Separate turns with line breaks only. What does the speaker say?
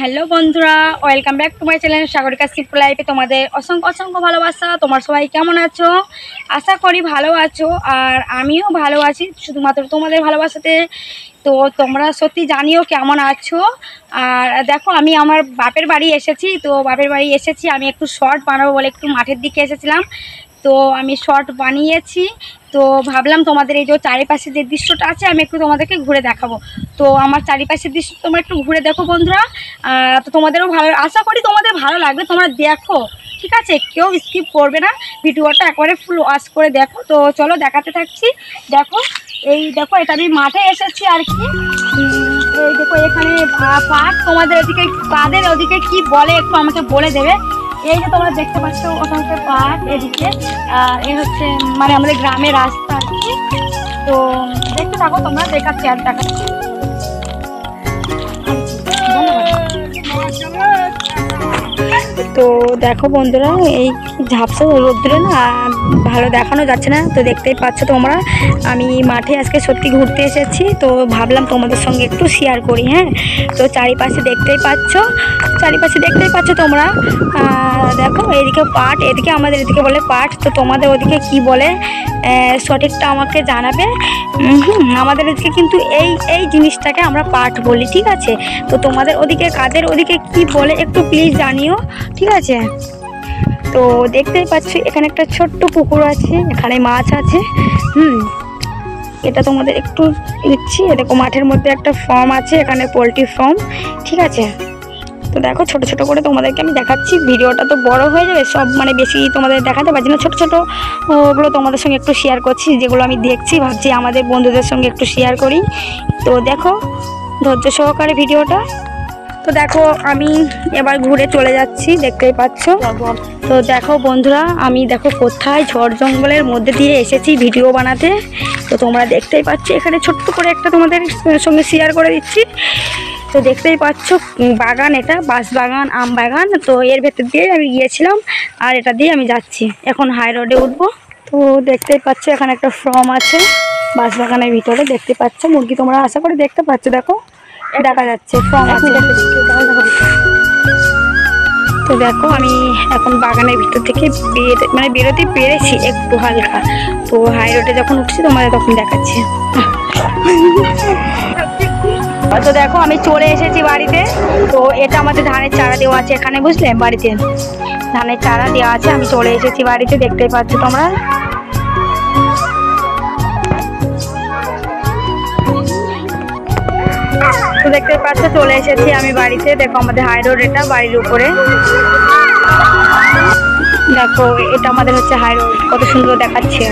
Hello বন্ধুরা, welcome back to my channel Sagarika simple লাইফে। তোমাদের অসংখ্য অসংখ্য ভালোবাসা। তোমার সবাই কেমন আছো? আশা করি ভালো আছো, আর আমিও ভালো আছি শুধুমাত্র তোমাদের ভালোবাসাতে। তো তোমরা সত্যি জানিও কেমন আছো। আর দেখো, আমি আমার বাপের বাড়ি এসেছি। তো বাপের বাড়ি এসেছি, আমি একটু শর্ট বানাবো বলে একটু মাঠের দিকে এসেছিলাম। তো আমি শর্ট বানিয়েছি। তো ভাবলাম তোমাদের এই যে চারিপাশে যে দৃশ্যটা আছে আমি একটু তোমাদেরকে ঘুরে দেখাবো। তো আমার চারিপাশের দৃশ্য তোমরা একটু ঘুরে দেখো বন্ধুরা। তো তোমাদেরও ভালো, আশা করি তোমাদের ভালো লাগবে। তোমরা দেখো, ঠিক আছে? কেউ স্কিপ করবে না, ভিডিওটা একবারে ফুল ওয়াচ করে দেখো। তো চলো দেখাতে থাকছি। দেখো, এই দেখো, এটা আমি মাঠে এসেছি আর কি। এই দেখো, এখানে পাট। তোমাদের ওদিকে কাদের ওদিকে কি বলে একটু আমাকে বলে দেবে। এই যে তোমরা দেখতে পাচ্ছ ওখানে পাট, এদিকে এ হচ্ছে মানে আমাদের গ্রামের রাস্তা আর কি। তো দেখতে থাকো তোমরা, দেখাচ্ছি আর দেখাচ্ছি। তো দেখো বন্ধুরা, এই ঝাপসা রোদ্দুরে না ভালো দেখানো যাচ্ছে না। তো দেখতেই পাচ্ছ তোমরা, আমি মাঠে আজকে সত্যি ঘুরতে এসেছি। তো ভাবলাম তোমাদের সঙ্গে একটু শেয়ার করি। হ্যাঁ, তো চারিপাশে দেখতেই পাচ্ছ তোমরা। দেখো, এদিকে পাট, এদিকে আমাদের এদিকে বলে পাট। তো তোমাদের ওদিকে কি বলে সঠিকটা আমাকে জানাবে। আমাদের ওদিকে কিন্তু এই জিনিসটাকে আমরা পাট বলি, ঠিক আছে? তো তোমাদের ওদিকে কাদের ওদিকে কি বলে একটু প্লিজ জানিও, ঠিক আছে? তো দেখতেই পাচ্ছি এখানে একটা ছোট্ট পুকুর আছে, এখানে মাছ আছে। এটা তোমাদের একটু দিচ্ছি। দেখো, মাঠের মধ্যে একটা ফার্ম আছে, এখানে পোলট্রি ফার্ম, ঠিক আছে? তো দেখো, ছোট ছোট করে তোমাদেরকে আমি দেখাচ্ছি। ভিডিওটা তো বড় হয়ে যাবে, সব মানে বেশি তোমাদের দেখাতে পারছি না। ছোট ছোট ওগুলো তোমাদের সঙ্গে একটু শেয়ার করছি, যেগুলো আমি দেখছি, ভাবছি আমাদের বন্ধুদের সঙ্গে একটু শেয়ার করি। তো দেখো ধৈর্য সহকারে ভিডিওটা। তো দেখো, আমি এবার ঘুরে চলে যাচ্ছি, দেখতেই পাচ্ছ। তো দেখো বন্ধুরা, আমি দেখো কোথায় ঝড় জঙ্গলের মধ্যে দিয়ে এসেছি ভিডিও বানাতে। তো তোমরা দেখতেই পাচ্ছ, এখানে ছোট্ট করে একটা তোমাদের সঙ্গে শেয়ার করে দিচ্ছি। তো দেখতেই পাচ্ছ বাগান, এটা বাঁশ বাগান, আম বাগান। তো এর ভেতর দিয়ে আমি গিয়েছিলাম, আর এটা দিয়ে আমি যাচ্ছি এখন হাই রোডে উঠবো। তো দেখতেই পাচ্ছ এখানে একটা ফার্ম আছে বাঁশ বাগানের ভিতরে। দেখতে পাচ্ছ মুরগি, তোমরা আশা করে দেখতে পাচ্ছ। দেখো, দেখা যাচ্ছে ফার্ম আছে। তো দেখো, আমি এখন বাগানের ভিতর থেকে বেরোতে পেরেছি একটু হালকা। তো হাই রোডে যখন উঠছি তোমাদের তখন দেখাচ্ছি। তো দেখো, আমি চলে এসেছি বাড়িতে। তো এটা আমাদের ধানের চারা দেওয়া আছে এখানে, বুঝলে? বাড়িতে ধানের চারা দেওয়া আছে। আমি চলে এসেছি বাড়িতে, দেখতেই পাচ্ছ তোমরা। তো দেখতে পাচ্ছ চলে এসেছি আমি বাড়িতে। দেখো, আমাদের হাই রোড, এটা বাড়ির উপরে। দেখো, এটা আমাদের হচ্ছে হাই রোড, কত সুন্দর দেখাচ্ছে।